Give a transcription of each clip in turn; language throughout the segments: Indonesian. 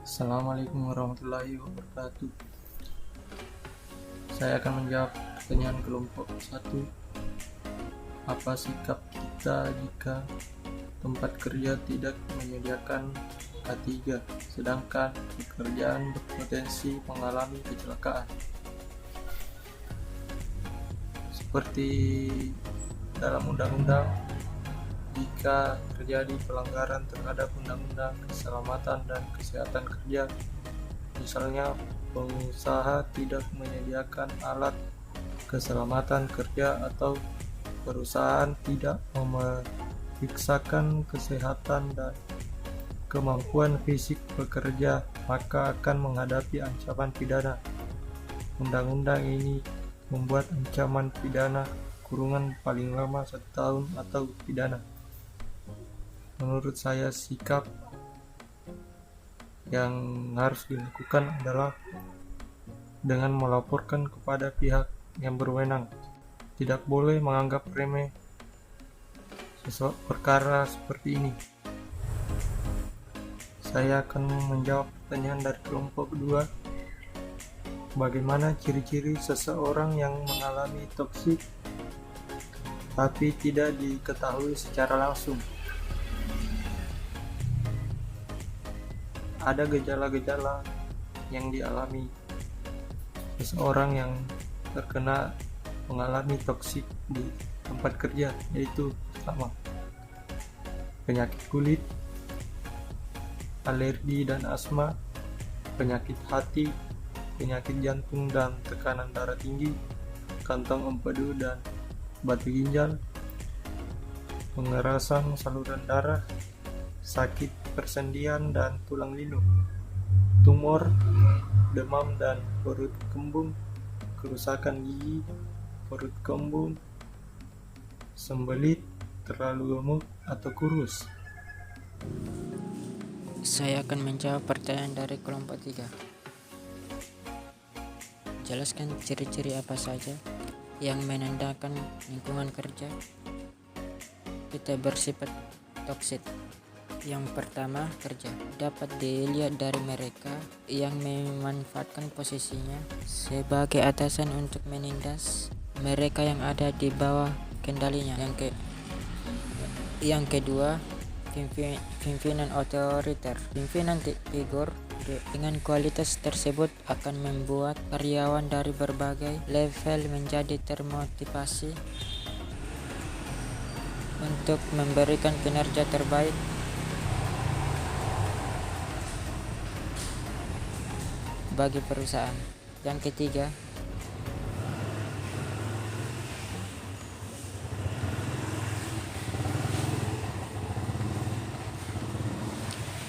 Assalamualaikum warahmatullahi wabarakatuh. Saya akan menjawab pertanyaan kelompok 1. Apa sikap kita jika tempat kerja tidak menyediakan K3, sedangkan pekerjaan berpotensi mengalami kecelakaan? Seperti dalam undang-undang, jika terjadi pelanggaran terhadap undang-undang keselamatan dan kesehatan kerja, misalnya pengusaha tidak menyediakan alat keselamatan kerja atau perusahaan tidak memeriksakan kesehatan dan kemampuan fisik pekerja, maka akan menghadapi ancaman pidana. Undang-undang ini membuat ancaman pidana kurungan paling lama 1 tahun atau pidana. Menurut saya, sikap yang harus dilakukan adalah dengan melaporkan kepada pihak yang berwenang. Tidak boleh menganggap remeh perkara seperti ini. Saya akan menjawab pertanyaan dari kelompok 2. Bagaimana ciri-ciri seseorang yang mengalami toksik tapi tidak diketahui secara langsung? Ada gejala-gejala yang dialami seseorang yang terkena mengalami toksik di tempat kerja, yaitu pertama, penyakit kulit, alergi dan asma, penyakit hati, penyakit jantung dan tekanan darah tinggi, kantong empedu dan batu ginjal, pengerasan saluran darah, sakit persendian dan tulang linu, tumor, demam dan perut kembung, kerusakan gigi, perut kembung, sembelit, terlalu gemuk atau kurus. Saya akan menjawab pertanyaan dari kelompok 3. Jelaskan ciri-ciri apa saja yang menandakan lingkungan kerja kita bersifat toksik. Yang pertama, kerja dapat dilihat dari mereka yang memanfaatkan posisinya sebagai atasan untuk menindas mereka yang ada di bawah kendalinya. Yang kedua, pimpinan otoriter. Pimpinan figur dengan kualitas tersebut akan membuat karyawan dari berbagai level menjadi termotivasi untuk memberikan kinerja terbaik. Bagi perusahaan. Yang ketiga,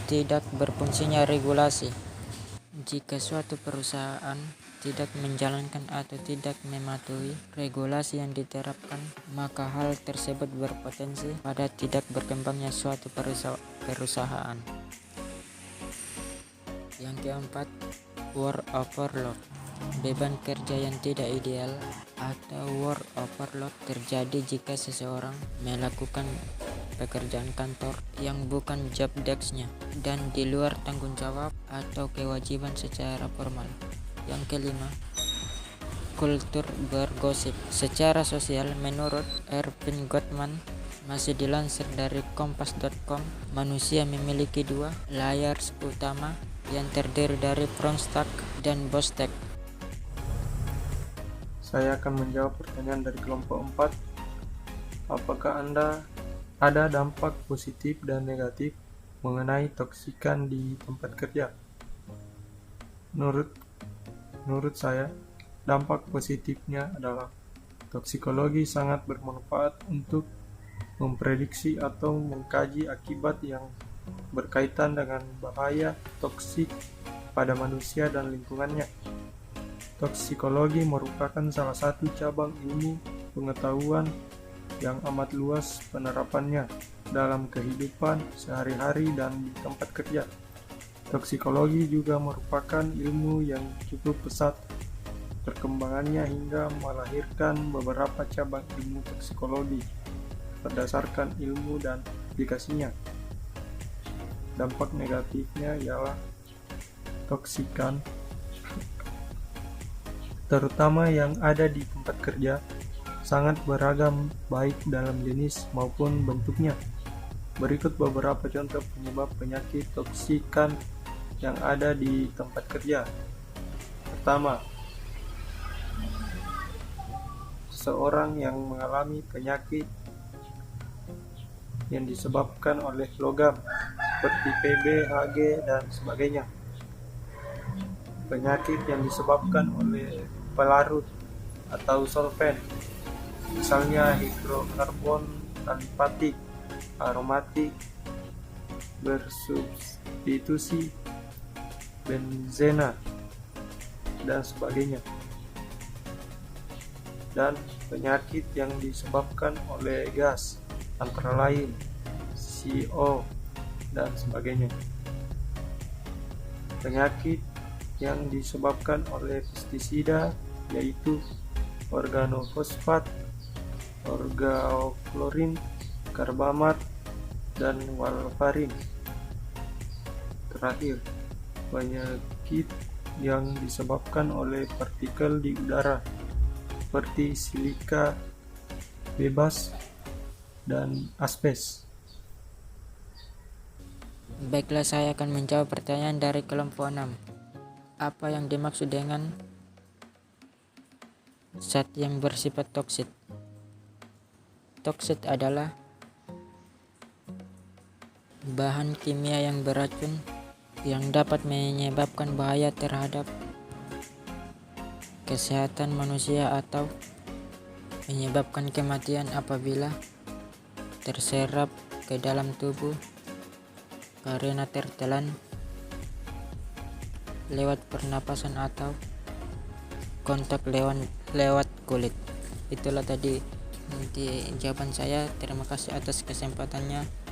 tidak berfungsinya regulasi. Jika suatu perusahaan tidak menjalankan atau tidak mematuhi regulasi yang diterapkan, maka hal tersebut berpotensi pada tidak berkembangnya suatu perusahaan. Yang keempat, work overload. Beban kerja yang tidak ideal atau work overload terjadi jika seseorang melakukan pekerjaan kantor yang bukan job desk-nya dan di luar tanggung jawab atau kewajiban secara formal. Yang kelima, kultur bergosip. Secara sosial, menurut Erving Gottman, masih dilansir dari kompas.com, manusia memiliki 2 layar utama yang terdiri dari front stack dan back stack. Saya akan menjawab pertanyaan dari kelompok 4. Apakah Anda ada dampak positif dan negatif mengenai toksikan di tempat kerja? Menurut saya, dampak positifnya adalah toksikologi sangat bermanfaat untuk memprediksi atau mengkaji akibat yang berkaitan dengan bahaya toksik pada manusia dan lingkungannya. Toksikologi merupakan salah satu cabang ilmu pengetahuan yang amat luas penerapannya dalam kehidupan sehari-hari dan di tempat kerja. Toksikologi juga merupakan ilmu yang cukup pesat perkembangannya hingga melahirkan beberapa cabang ilmu toksikologi berdasarkan ilmu dan aplikasinya. Dampak negatifnya ialah toksikan, terutama yang ada di tempat kerja, sangat beragam baik dalam jenis maupun bentuknya. Berikut beberapa contoh penyebab penyakit toksikan yang ada di tempat kerja. Pertama, seseorang yang mengalami penyakit yang disebabkan oleh logam seperti Pb, Hg, dan sebagainya. Penyakit yang disebabkan oleh pelarut atau solvent, misalnya hidrokarbon alifatik, aromatik, bersubstitusi, benzena, dan sebagainya. Dan penyakit yang disebabkan oleh gas, antara lain CO dan sebagainya. Penyakit yang disebabkan oleh pestisida yaitu organofosfat, organochlorin, karbamat, dan warfarin. Terakhir, penyakit yang disebabkan oleh partikel di udara seperti silika bebas dan asbes. Baiklah, saya akan menjawab pertanyaan dari kelompok 6. Apa yang dimaksud dengan zat yang bersifat toksit? Toksit adalah bahan kimia yang beracun yang dapat menyebabkan bahaya terhadap kesehatan manusia atau menyebabkan kematian apabila terserap ke dalam tubuh karena tertelan lewat pernapasan atau kontak lewat kulit. Itulah tadi jawaban saya. Terima kasih atas kesempatannya.